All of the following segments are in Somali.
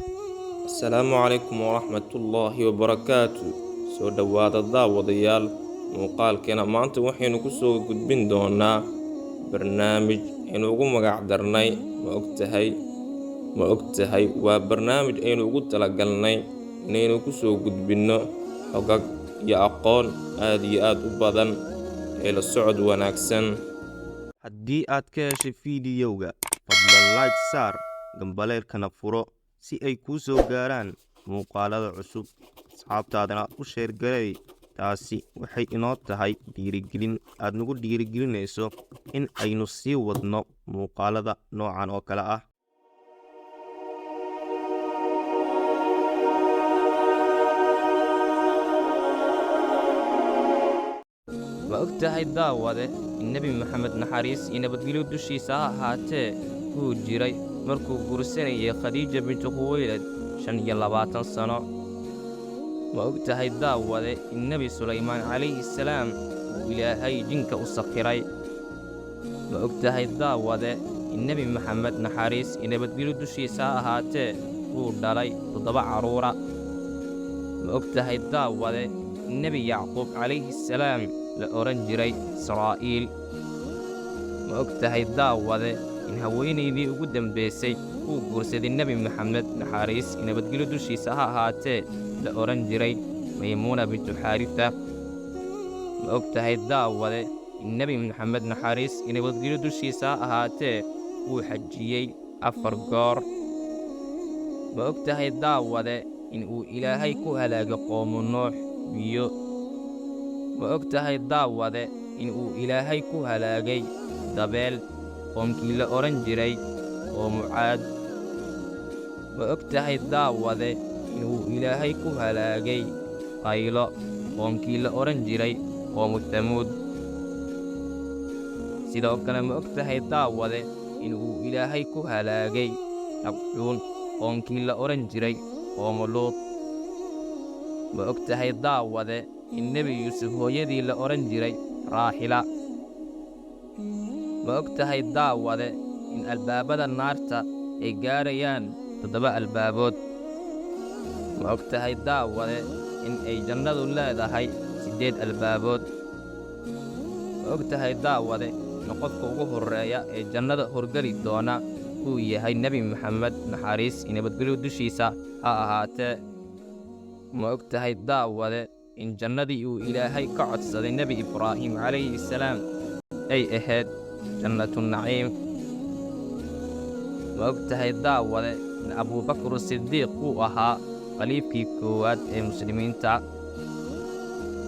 السلام عليكم ورحمة الله وبركاته. soo dhawaada daawadayaal muuqaalkeena maanta waxaynu ku soo gudbin doonaa barnaamij aynu ugu magac darnay ma ogtahay waa barnaamij aynu ugu talagalnay inaynu ku soo gudbinno xogag iyo aqoon aad iyo aad u badan ee la socod wanaagsan. haddii aad ka heshay fiidiyowga fadlan like saar gambaleelkana furo si ay kuu soo gaaraan muuqaalada cusub, asxaabtaadana u sheer gareey. taasi waxay inoo tahay dhiirigelin aad nagu dhiirigelinayso in aynu sii wadno muuqaalada noocan oo kale ah. ma ogtahay daawade in nebi maxamed naxariis iyo nabadgelyo dushiisa ha ahaatee uu jiray markuu guursanayay khadiija bintu khuwaylad 25 sano. ma ogtahay daawade in nebi sulaymaan calayhi salaam uu ilaahay jinka u sakhiray. ma ogtahay daawade in nebi maxamed naxariis iyo nabadgelyo dushiisa ha ahaatee uu dhalay 7 carruura. ma ogtahay daawade in nebi yacquub calayhi salaam la oran jiray israa'iil. ma ogtahay daawade in haweenaydii ugu dambaysay uu guursaday nebi maxamed naxariis iyo nabadgelyo dushiisa ha ahaatee la oran jiray maymuuna bintu xaarisa. ma ogtahay daawade in nebi maxamed naxariis iyo nabadgelyo dushiisa ha ahaatee uu xajiyey 4 goor. ma ogtahay daawade in uu ilaahay ku halaagay qoomu nuux biyo. ma ogtahay daawade in uu ilaahay ku halaagay dabeel qoomkii la oran jiray qoomu caad. ma ogtahay daawade in uu ilaahay ku halaagay qaylo qoomkii la oran jiray qoomu tamuud. sidoo kale ma ogtahay daawade in uu ilaahay ku halaagay nabcuun qoomkii la oran jiray qoomu luud. ma ogtahay daawade in nebi yuusuf hooyadii la oran jiray raaxila. ma ogtahay daawade in albaabada naarta ay gaarayaan 7 albaabood. ma ogtahay daawade in ay jannadu leedahay 8 albaabood. ma ogtahay daawade in qofka ugu horreeya ee jannada horgeli doona uu yahay nebi maxamed naxariis iyo nabadgelyo dushiisa ha ahaatee. ma ogtahay daawade in jannadii uu ilaahay ka codsaday nebi ibraahim calayhi salaam ay ahayd jannatu naciim. ma ogtahay daawade in abuubakar sidiiq uu ahaa khaliifkii koowaad ee muslimiinta.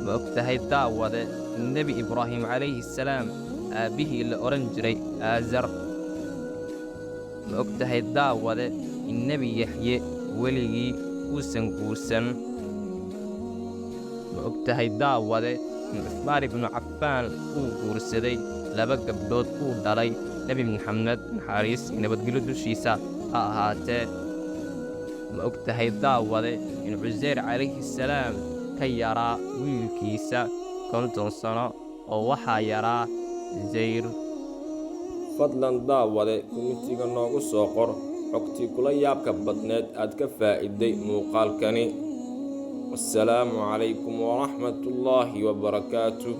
ma ogtahay daawade in nebi ibraahim calayhi salaam aabbihii la oran jiray aazar. ma ogtahay daawade in nebi yaxye weligii uusan guursan. ma ogtahay daawade in cusmaan ibnu cafaan uu guursaday 2 gabdhood uu dhalay nebi maxamed naxariis iyo nabadgelyo dushiisa ha ahaatee. ma ogtahay daawade in cuseyr calayhi salaam ka yaraa wiilkiisa 50 sano oo waxaa yaraa zayr. fadlan daawade kumitiga noogu soo qor xogtii kula yaabka badneed aad ka faa'iiday muuqaalkani. والسلام عليكم ورحمة الله وبركاته.